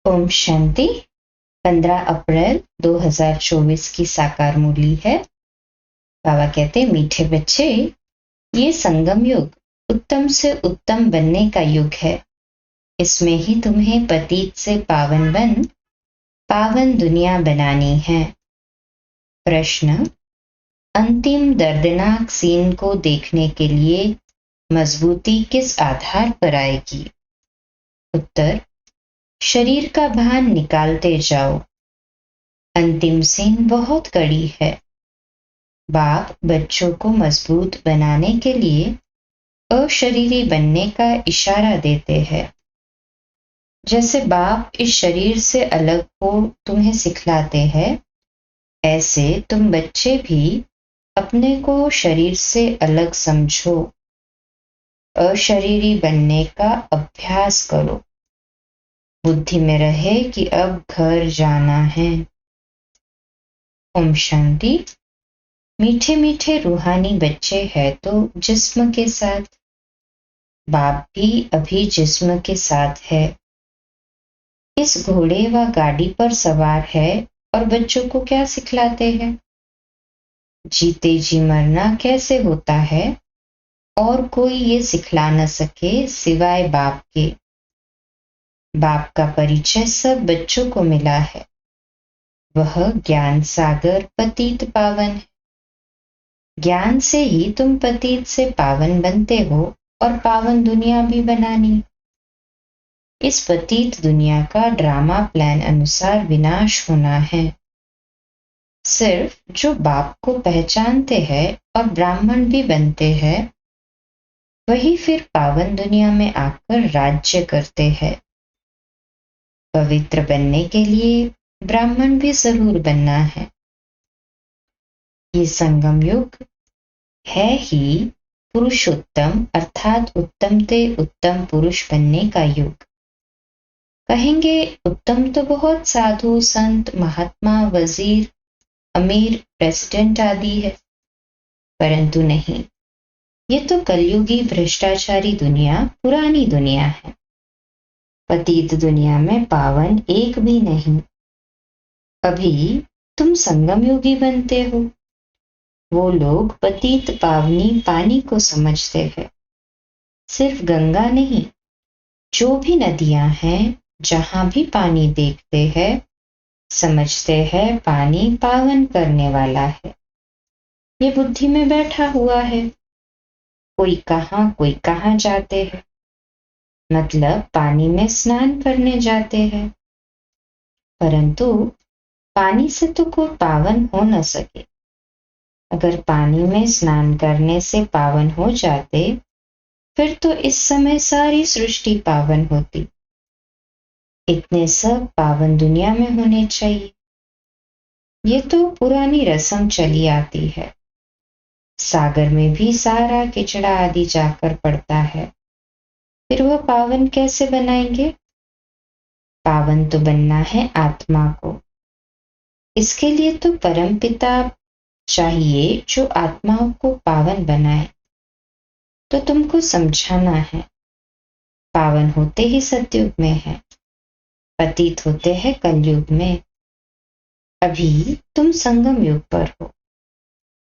ओम शांति। 15 अप्रैल 2024 की साकार मूली है। बाबा कहते, मीठे बच्चे, ये संगम युग उत्तम से उत्तम बनने का युग है। इसमें ही तुम्हें पतित से पावन बन पावन दुनिया बनानी है। प्रश्न: अंतिम दर्दनाक सीन को देखने के लिए मजबूती किस आधार पर आएगी? उत्तर: शरीर का भान निकालते जाओ। अंतिम सीन बहुत कड़ी है। बाप बच्चों को मजबूत बनाने के लिए अशरीरी बनने का इशारा देते हैं। जैसे बाप इस शरीर से अलग हो तुम्हें सिखलाते हैं, ऐसे तुम बच्चे भी अपने को शरीर से अलग समझो। अशरीरी बनने का अभ्यास करो। बुद्धि में रहे कि अब घर जाना है। ओम शांति। मीठे मीठे रूहानी बच्चे हैं तो जिस्म के साथ, बाप भी अभी जिस्म के साथ है। इस घोड़े व गाड़ी पर सवार है और बच्चों को क्या सिखलाते हैं? जीते जी मरना कैसे होता है और कोई ये सिखला न सके सिवाय बाप के। बाप का परिचय सब बच्चों को मिला है। वह ज्ञान सागर पतित पावन है। ज्ञान से ही तुम पतित से पावन बनते हो और पावन दुनिया भी बनानी। इस पतित दुनिया का ड्रामा प्लान अनुसार विनाश होना है। सिर्फ जो बाप को पहचानते हैं और ब्राह्मण भी बनते हैं, वही फिर पावन दुनिया में आकर राज्य करते हैं। पवित्र बनने के लिए ब्राह्मण भी जरूर बनना है। ये संगम युग है ही पुरुषोत्तम अर्थात उत्तम ते उत्तम पुरुष बनने का युग। कहेंगे उत्तम तो बहुत साधु संत महात्मा वजीर अमीर प्रेसिडेंट आदि है, परंतु नहीं, ये तो कलयुगी भ्रष्टाचारी दुनिया पुरानी दुनिया है। पतित दुनिया में पावन एक भी नहीं। अभी तुम संगम युगी बनते हो। वो लोग पतित पावनी पानी को समझते हैं। सिर्फ गंगा नहीं, जो भी नदियां हैं, जहां भी पानी देखते हैं, समझते हैं पानी पावन करने वाला है। ये बुद्धि में बैठा हुआ है। कोई कहाँ जाते हैं, मतलब पानी में स्नान करने जाते हैं, परंतु पानी से तो कोई पावन हो न सके। अगर पानी में स्नान करने से पावन हो जाते, फिर तो इस समय सारी सृष्टि पावन होती। इतने सब पावन दुनिया में होने चाहिए। ये तो पुरानी रस्म चली आती है। सागर में भी सारा किचड़ा आदि जाकर पड़ता है, फिर वह पावन कैसे बनाएंगे? पावन तो बनना है आत्मा को। इसके लिए तो परमपिता चाहिए जो आत्माओं को पावन बनाए। तो तुमको समझाना है, पावन होते ही सतयुग में है, पतित होते हैं कलयुग में। अभी तुम संगम युग पर हो।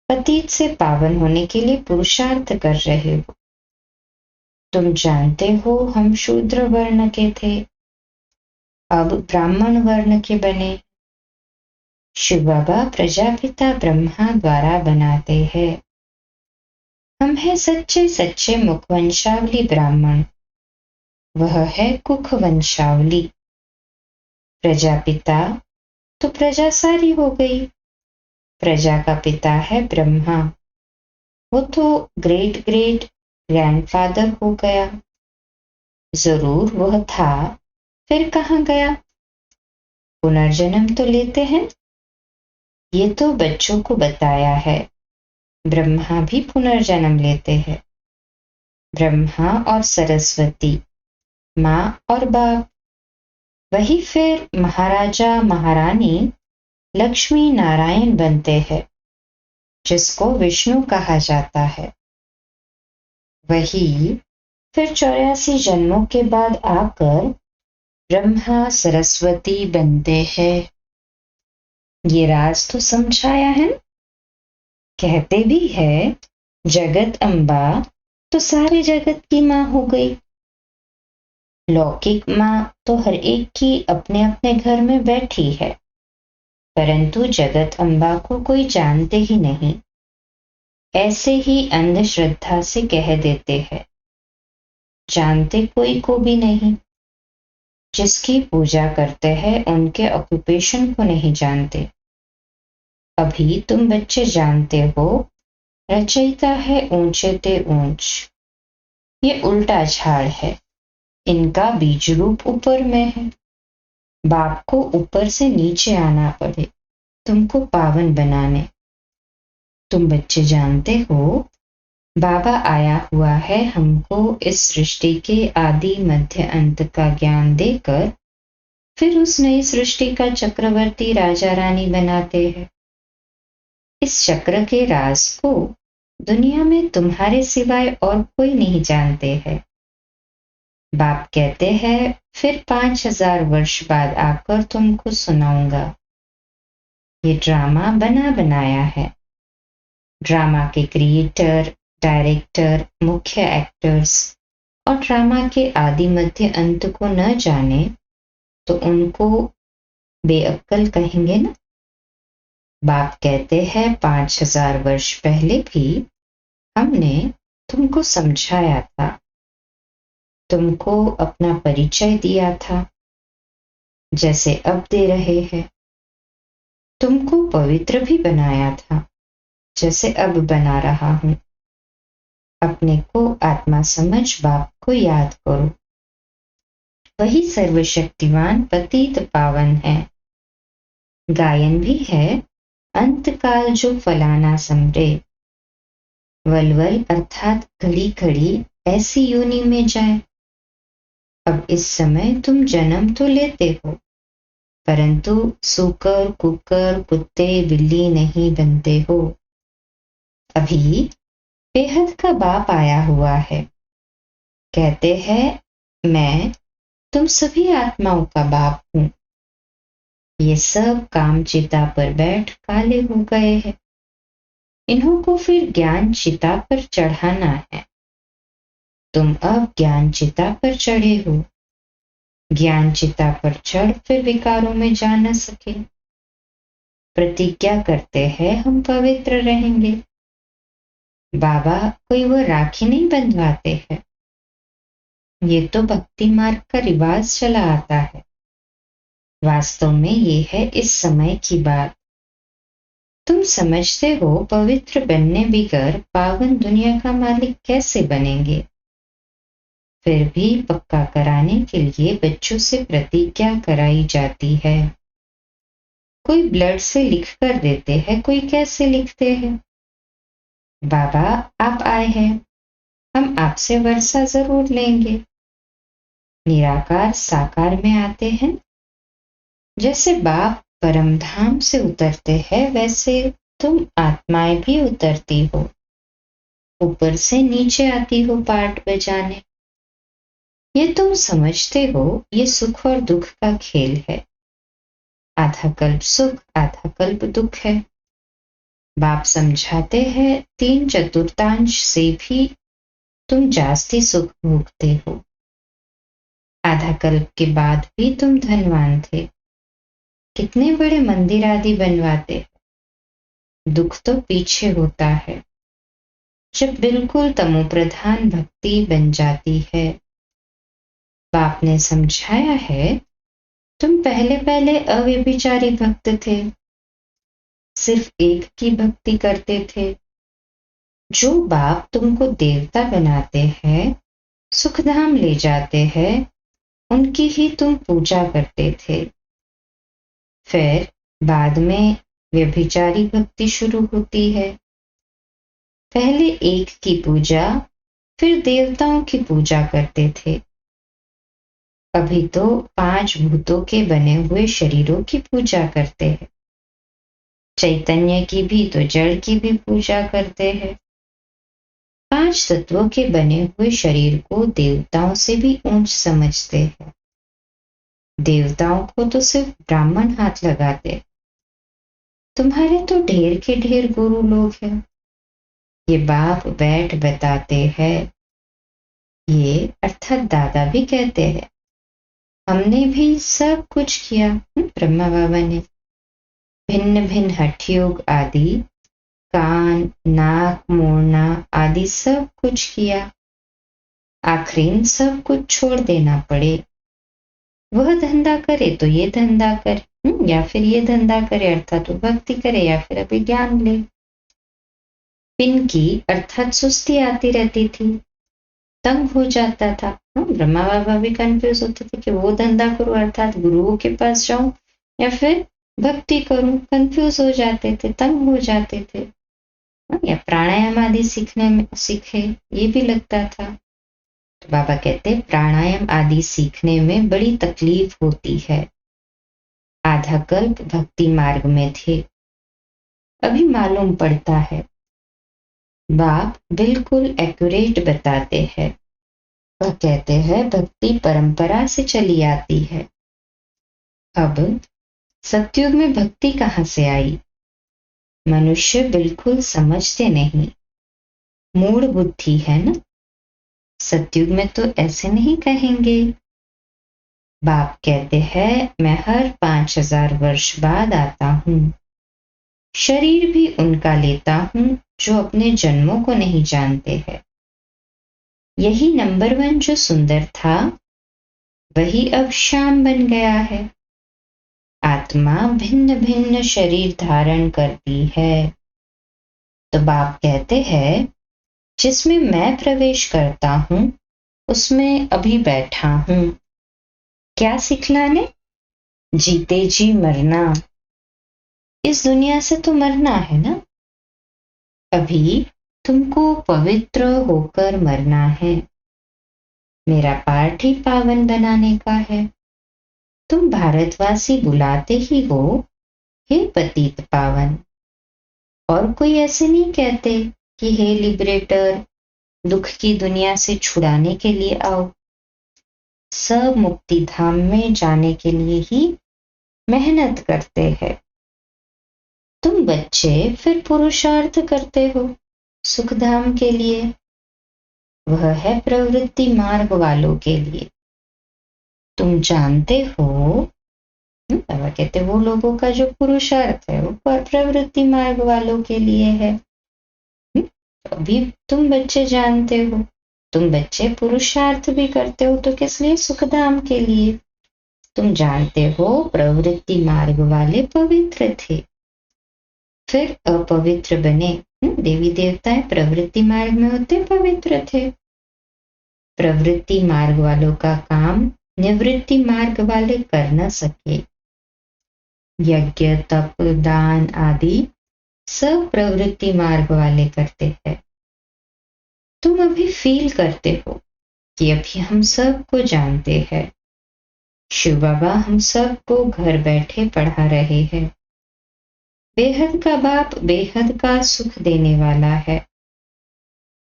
पतित से पावन होने के लिए पुरुषार्थ कर रहे हो। तुम जानते हो हम शूद्र वर्ण के थे, अब ब्राह्मण वर्ण के बने। शिव बाबा प्रजापिता ब्रह्मा द्वारा बनाते हैं। हम हैं सच्चे सच्चे मुखवंशावली ब्राह्मण, वह है कुख वंशावली। प्रजापिता तो प्रजा सारी हो गई। प्रजा का पिता है ब्रह्मा, वो तो ग्रेट ग्रेट ग्रैंडफादर हो गया। जरूर वह था, फिर कहाँ गया? पुनर्जन्म तो लेते हैं। ये तो बच्चों को बताया है। ब्रह्मा भी पुनर्जन्म लेते हैं। ब्रह्मा और सरस्वती, माँ और बाप, वही फिर महाराजा महारानी लक्ष्मी नारायण बनते हैं, जिसको विष्णु कहा जाता है। वही फिर 84 जन्मों के बाद आकर ब्रह्मा सरस्वती बनते हैं। ये राज तो समझाया है ना? कहते भी है जगत अम्बा तो सारे जगत की माँ हो गई। लौकिक माँ तो हर एक की अपने अपने घर में बैठी है, परंतु जगत अम्बा को कोई जानते ही नहीं। ऐसे ही अंधश्रद्धा से कह देते हैं, जानते कोई को भी नहीं। जिसकी पूजा करते हैं उनके ऑक्यूपेशन को नहीं जानते। अभी तुम बच्चे जानते हो, रचयिता है ऊंचे ते ऊंच। ये उल्टा झाड़ है, इनका बीज रूप ऊपर में है। बाप को ऊपर से नीचे आना पड़े तुमको पावन बनाने। तुम बच्चे जानते हो, बाबा आया हुआ है हमको इस सृष्टि के आदि मध्य अंत का ज्ञान देकर फिर उस नई सृष्टि का चक्रवर्ती राजा रानी बनाते हैं। इस चक्र के राज को दुनिया में तुम्हारे सिवाय और कोई नहीं जानते हैं। बाप कहते हैं फिर 5000 वर्ष बाद आकर तुमको सुनाऊंगा। ये ड्रामा बना बनाया है। ड्रामा के क्रिएटर, डायरेक्टर, मुख्य एक्टर्स और ड्रामा के आदि मध्य अंत को न जाने तो उनको बेअक्ल कहेंगे ना। बाप कहते हैं 5000 वर्ष पहले भी हमने तुमको समझाया था, तुमको अपना परिचय दिया था, जैसे अब दे रहे हैं। तुमको पवित्र भी बनाया था, जैसे अब बना रहा हूं। अपने को आत्मा समझ बाप को याद करो। वही सर्वशक्तिवान पतित पावन है। गायन भी है अंतकाल जो फलाना समरे। वलवल अर्थात घड़ी घड़ी ऐसी योनि में जाए। अब इस समय तुम जन्म तो लेते हो, परंतु सूकर कुकर कुत्ते बिल्ली नहीं बनते हो। अभी बेहद का बाप आया हुआ है। कहते हैं मैं तुम सभी आत्माओं का बाप हूं। ये सब काम चिता पर बैठ काले हो गए हैं। इन्हों को फिर ज्ञान चिता पर चढ़ाना है। तुम अब ज्ञान चिता पर चढ़े हो। ज्ञान चिता पर चढ़ फिर विकारों में जा न सके। प्रतिज्ञा करते हैं हम पवित्र रहेंगे। बाबा कोई वो राखी नहीं बंधवाते हैं। ये तो भक्ति मार्ग का रिवाज चला आता है। वास्तव में ये है इस समय की बात। तुम समझते हो पवित्र बनने बिगर पावन दुनिया का मालिक कैसे बनेंगे। फिर भी पक्का कराने के लिए बच्चों से प्रतिज्ञा कराई जाती है। कोई ब्लड से लिख कर देते हैं, कोई कैसे लिखते हैं। बाबा आप आए हैं, हम आपसे वर्षा जरूर लेंगे। निराकार साकार में आते हैं। जैसे बाप परमधाम से उतरते हैं, वैसे तुम आत्माएं भी उतरती हो, ऊपर से नीचे आती हो पाठ बजाने। ये तुम समझते हो, ये सुख और दुख का खेल है। आधा कल्प सुख आधा कल्प दुख है। बाप समझाते हैं 3/4 से भी तुम जास्ती सुख भोगते हो। आधा कल्प के बाद भी तुम धनवान थे। कितने बड़े मंदिर आदि बनवाते। दुख तो पीछे होता है, जब बिल्कुल तमो प्रधान भक्ति बन जाती है। बाप ने समझाया है तुम पहले पहले अव्यभिचारी भक्त थे, सिर्फ एक की भक्ति करते थे। जो बाप तुमको देवता बनाते हैं, सुखधाम ले जाते हैं, उनकी ही तुम पूजा करते थे। फिर बाद में व्यभिचारी भक्ति शुरू होती है। पहले एक की पूजा, फिर देवताओं की पूजा करते थे। अभी तो 5 भूतों के बने हुए शरीरों की पूजा करते हैं। चैतन्य की भी तो जड़ की भी पूजा करते हैं। 5 तत्वों के बने हुए शरीर को देवताओं से भी ऊंच समझते हैं। देवताओं को तो सिर्फ ब्राह्मण हाथ लगाते, तुम्हारे तो ढेर के ढेर गुरु लोग हैं। ये बाप बैठ बताते हैं, ये अर्थात दादा भी कहते हैं, हमने भी सब कुछ किया। ब्रह्मा बाबा ने भिन्न भिन्न हठ योग आदि, कान नाक मोड़ना आदि सब कुछ किया। आखिर सब कुछ छोड़ देना पड़े। वह धंधा करे तो ये धंधा करे, या फिर ये धंधा करे अर्थात वो भक्ति करे, या फिर अभी ज्ञान ले। पिन की अर्थात सुस्ती आती रहती थी, तंग हो जाता था। ब्रह्मा बाबा भी कंफ्यूज होते थे कि वो धंधा करूं अर्थात गुरुओं के पास जाऊं या फिर भक्ति करूं। कंफ्यूज हो जाते थे, तंग हो जाते थे। या प्राणायाम आदि सीखे ये भी लगता था। तो बाबा कहते प्राणायाम आदि सीखने में बड़ी तकलीफ होती है। आधा कल्प भक्ति मार्ग में थे, अभी मालूम पड़ता है। बाप बिल्कुल एक्यूरेट बताते हैं। वह कहते हैं भक्ति परंपरा से चली आती है। अब सतयुग में भक्ति कहां से आई? मनुष्य बिल्कुल समझते नहीं, मूढ़ बुद्धि है ना। सतयुग में तो ऐसे नहीं कहेंगे। बाप कहते हैं मैं हर 5000 वर्ष बाद आता हूं, शरीर भी उनका लेता हूं जो अपने जन्मों को नहीं जानते हैं। यही नंबर 1 जो सुंदर था वही अब श्याम बन गया है। आत्मा भिन्न भिन्न शरीर धारण करती है। तो बाप कहते हैं जिसमें मैं प्रवेश करता हूं उसमें अभी बैठा हूं। क्या सिखलाने? जीते जी मरना। इस दुनिया से तो मरना है ना। अभी तुमको पवित्र होकर मरना है। मेरा पाठ ही पावन बनाने का है। तुम भारतवासी बुलाते ही हो हे पतित पावन, और कोई ऐसे नहीं कहते कि हे लिबरेटर, दुख की दुनिया से छुड़ाने के लिए आओ। सब मुक्ति धाम में जाने के लिए ही मेहनत करते हैं। तुम बच्चे फिर पुरुषार्थ करते हो सुखधाम के लिए, वह है प्रवृत्ति मार्ग वालों के लिए। तुम जानते हो, बाबा कहते वो लोगों का जो पुरुषार्थ है वो प्रवृत्ति मार्ग वालों के लिए है। अभी तुम बच्चे जानते हो, तुम बच्चे पुरुषार्थ भी करते हो तो किस लिए? सुखधाम के लिए। तुम जानते हो प्रवृत्ति मार्ग वाले पवित्र थे, फिर अपवित्र बने। देवी देवताएं प्रवृत्ति मार्ग में होते पवित्र थे। प्रवृत्ति मार्ग वालों का काम निवृत्ति मार्ग वाले कर न सके। यज्ञ तप दान आदि सब प्रवृत्ति मार्ग वाले करते हैं। तुम अभी फील करते हो कि अभी हम सबको जानते हैं। शिव बाबा हम सबको घर बैठे पढ़ा रहे हैं। बेहद का बाप बेहद का सुख देने वाला है।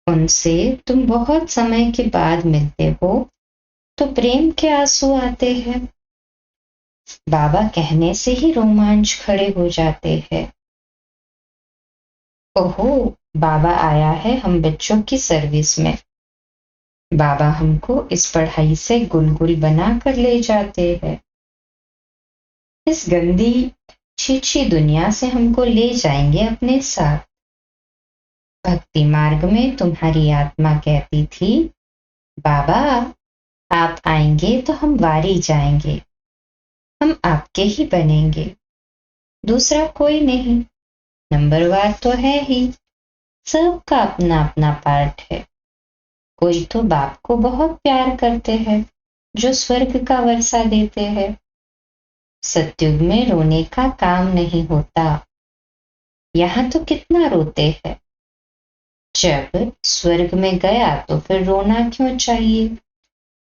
उनसे तुम बहुत समय के बाद मिलते हो तो प्रेम के आंसू आते हैं। बाबा कहने से ही रोमांच खड़े हो जाते हैं। ओहो, बाबा आया है हम बच्चों की सर्विस में। बाबा हमको इस पढ़ाई से गुलगुल बना कर ले जाते हैं। इस गंदी छीछी दुनिया से हमको ले जाएंगे अपने साथ। भक्ति मार्ग में तुम्हारी आत्मा कहती थी बाबा आप आएंगे तो हम वारी जाएंगे, हम आपके ही बनेंगे, दूसरा कोई नहीं। नंबरवार तो है ही, सबका अपना अपना पार्ट है। कोई तो बाप को बहुत प्यार करते हैं जो स्वर्ग का वर्षा देते हैं। सतयुग में रोने का काम नहीं होता। यहां तो कितना रोते हैं। जब स्वर्ग में गया तो फिर रोना क्यों चाहिए,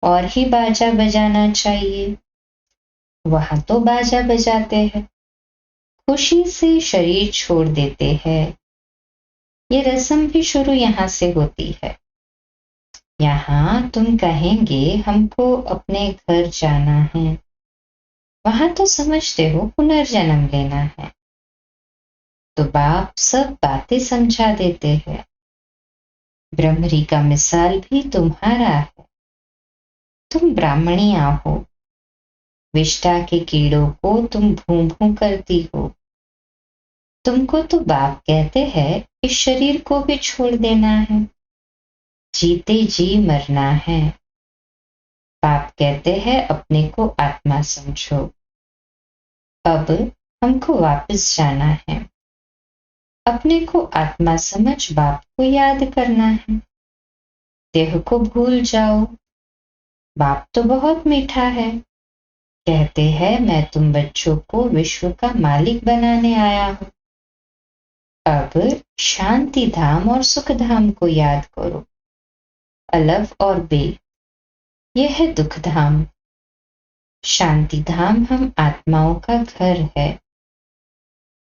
और ही बाजा बजाना चाहिए। वहां तो बाजा बजाते हैं, खुशी से शरीर छोड़ देते हैं। ये रस्म भी शुरू यहां से होती है। यहाँ तुम कहेंगे हमको अपने घर जाना है, वहां तो समझते हो पुनर्जन्म लेना है, तो बाप सब बातें समझा देते हैं। ब्रह्मरी का मिसाल भी तुम्हारा है। तुम ब्राह्मणिया हो, विष्टा के कीड़ों को तुम भूं भूं करती हो। तुमको तो बाप कहते हैं इस शरीर को भी छोड़ देना है, जीते जी मरना है। बाप कहते हैं अपने को आत्मा समझो। अब हमको वापस जाना है, अपने को आत्मा समझ बाप को याद करना है। देह को भूल जाओ। बाप तो बहुत मीठा है, कहते हैं मैं तुम बच्चों को विश्व का मालिक बनाने आया हूं। अब शांति धाम और सुख धाम को याद करो। अलफ और बे, यह है दुख धाम। शांति धाम हम आत्माओं का घर है।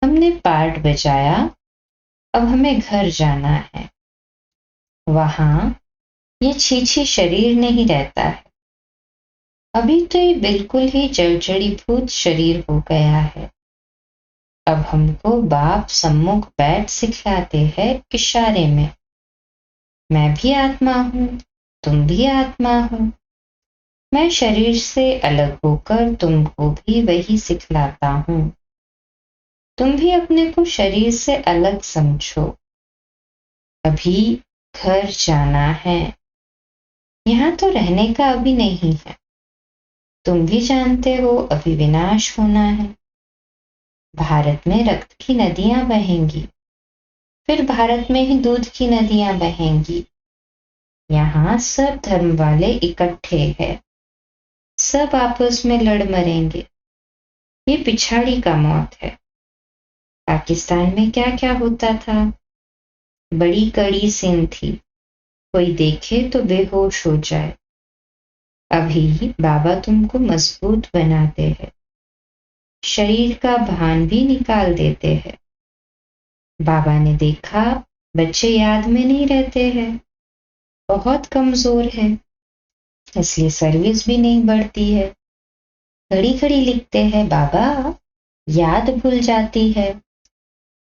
हमने पार्ट बजाया, अब हमें घर जाना है। वहां ये छीछी शरीर नहीं रहता है। अभी तो ये बिल्कुल ही जड़जड़ीभूत शरीर हो गया है। अब हमको बाप सम्मुख बैठ सिखलाते हैं इशारे में, मैं भी आत्मा हूं, तुम भी आत्मा हो। मैं शरीर से अलग होकर तुमको भी वही सिखलाता हूं। तुम भी अपने को शरीर से अलग समझो। अभी घर जाना है, यहां तो रहने का अभी नहीं है। तुम भी जानते हो अभी विनाश होना है। भारत में रक्त की नदियां बहेंगी, फिर भारत में ही दूध की नदियां बहेंगी। यहाँ सब धर्म वाले इकट्ठे हैं, सब आपस में लड़ मरेंगे। ये पिछाड़ी का मौत है। पाकिस्तान में क्या क्या होता था, बड़ी कड़ी सीन थी, कोई देखे तो बेहोश हो जाए। अभी बाबा तुमको मजबूत बनाते हैं, शरीर का भान भी निकाल देते हैं। बाबा ने देखा बच्चे याद में नहीं रहते हैं, बहुत कमजोर है, इसलिए सर्विस भी नहीं बढ़ती है। घड़ी घड़ी लिखते हैं बाबा, याद भूल जाती है,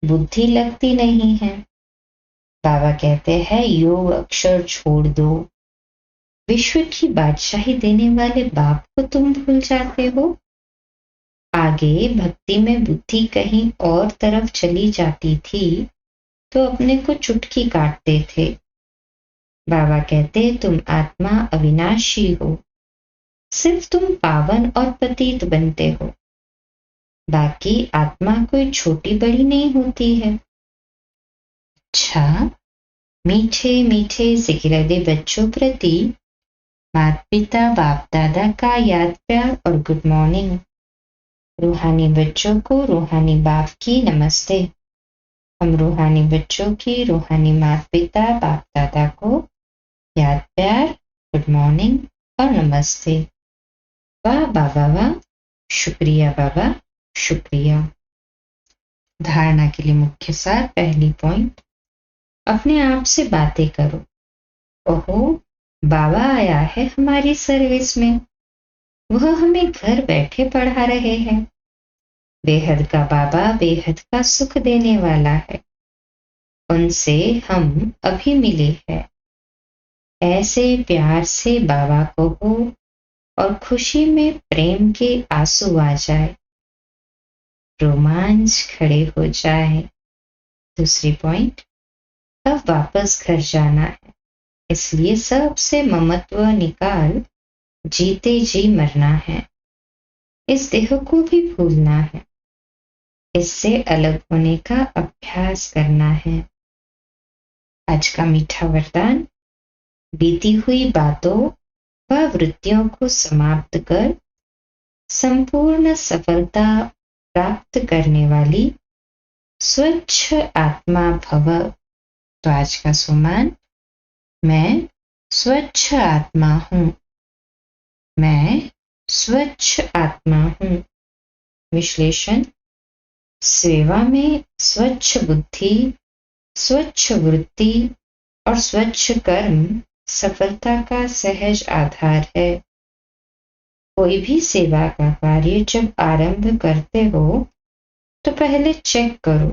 बुद्धि लगती नहीं है। बाबा कहते हैं योग अक्षर छोड़ दो। विश्व की बादशाही देने वाले बाप को तुम भूल जाते हो। आगे भक्ति में बुद्धि कहीं और तरफ चली जाती थी तो अपने को चुटकी काटते थे। बाबा कहते तुम आत्मा अविनाशी हो, सिर्फ तुम पावन और पतित बनते हो। बाकी आत्मा कोई छोटी बड़ी नहीं होती है। अच्छा, मीठे मीठे सिकिलदे बच्चों प्रति माता पिता बाप दादा का याद प्यार और गुड मॉर्निंग। रूहानी बच्चों को रूहानी बाप की नमस्ते। हम रूहानी बच्चों की रूहानी माता पिता बाप दादा को याद प्यार, गुड मॉर्निंग और नमस्ते। वाह बाबा वाह, शुक्रिया बाबा, शुक्रिया। धारणा के लिए मुख्य सार, पहली पॉइंट, अपने आप से बातें करो। ओहो, बाबा आया है हमारी सर्विस में, वह हमें घर बैठे पढ़ा रहे हैं। बेहद का बाबा बेहद का सुख देने वाला है, उनसे हम अभी मिले हैं। ऐसे प्यार से बाबा को हो और खुशी में प्रेम के आंसू आ जाए, रोमांच खड़े हो जाए। दूसरी पॉइंट, अब वापस घर जाना है, इसलिए सबसे ममत्व निकाल जीते जी मरना है। इस देह को भी भूलना है, इससे अलग होने का अभ्यास करना है। आज का मीठा वरदान, बीती हुई बातों व वृत्तियों को समाप्त कर संपूर्ण सफलता प्राप्त करने वाली स्वच्छ आत्मा भव। तो आज का सुमान, मैं स्वच्छ आत्मा हूं, मैं स्वच्छ आत्मा हूं। विश्लेषण, सेवा में स्वच्छ बुद्धि, स्वच्छ वृत्ति और स्वच्छ कर्म सफलता का सहज आधार है। कोई भी सेवा का कार्य जब आरंभ करते हो तो पहले चेक करो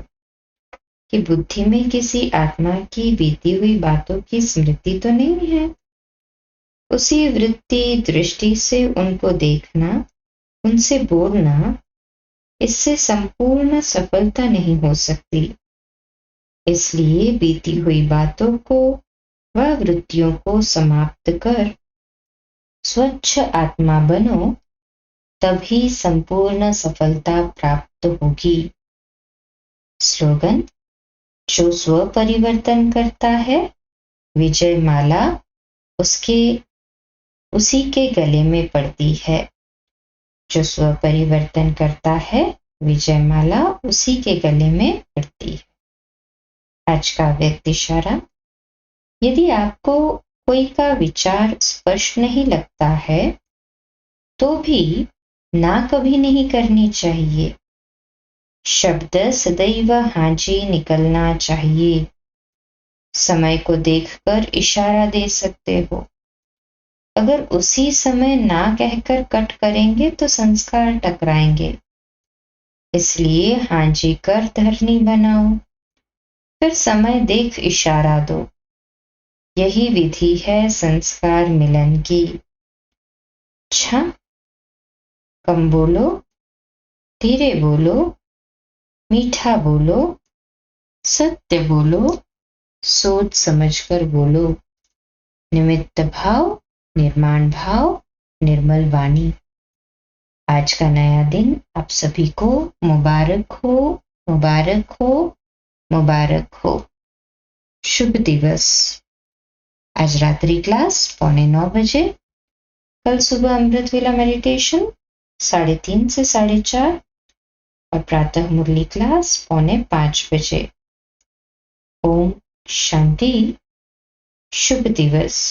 कि बुद्धि में किसी आत्मा की बीती हुई बातों की स्मृति तो नहीं है। उसी वृत्ति दृष्टि से उनको देखना, उनसे बोलना, इससे संपूर्ण सफलता नहीं हो सकती। इसलिए बीती हुई बातों को व वृत्तियों को समाप्त कर स्वच्छ आत्मा बनो, तभी संपूर्ण सफलता प्राप्त होगी। स्लोगन: जो स्व परिवर्तन करता है, विजय माला उसी के गले में पड़ती है। जो स्व परिवर्तन करता है, विजय माला उसी के गले में पड़ती है। आज का व्यक्ति इशारा: यदि आपको कोई का विचार स्पष्ट नहीं लगता है तो भी ना कभी नहीं करनी चाहिए। शब्द सदैव हाजी निकलना चाहिए। समय को देखकर इशारा दे सकते हो। अगर उसी समय ना कहकर कट करेंगे तो संस्कार टकराएंगे। इसलिए हाजी कर धरनी बनाओ, फिर समय देख इशारा दो। यही विधि है संस्कार मिलन की। अच्छा, कम बोलो, धीरे बोलो, मीठा बोलो, सत्य बोलो, सोच समझकर बोलो। निमित्त भाव, निर्माण भाव, निर्मल वाणी। आज का नया दिन आप सभी को मुबारक हो, मुबारक हो, मुबारक हो। शुभ दिवस। आज रात्रि क्लास 8:45 बजे, कल सुबह अमृत वेला मेडिटेशन 3:30 से 4:30 और प्रातः मुरली क्लास 4:45 बजे। ओम शांति। शुभ दिवस।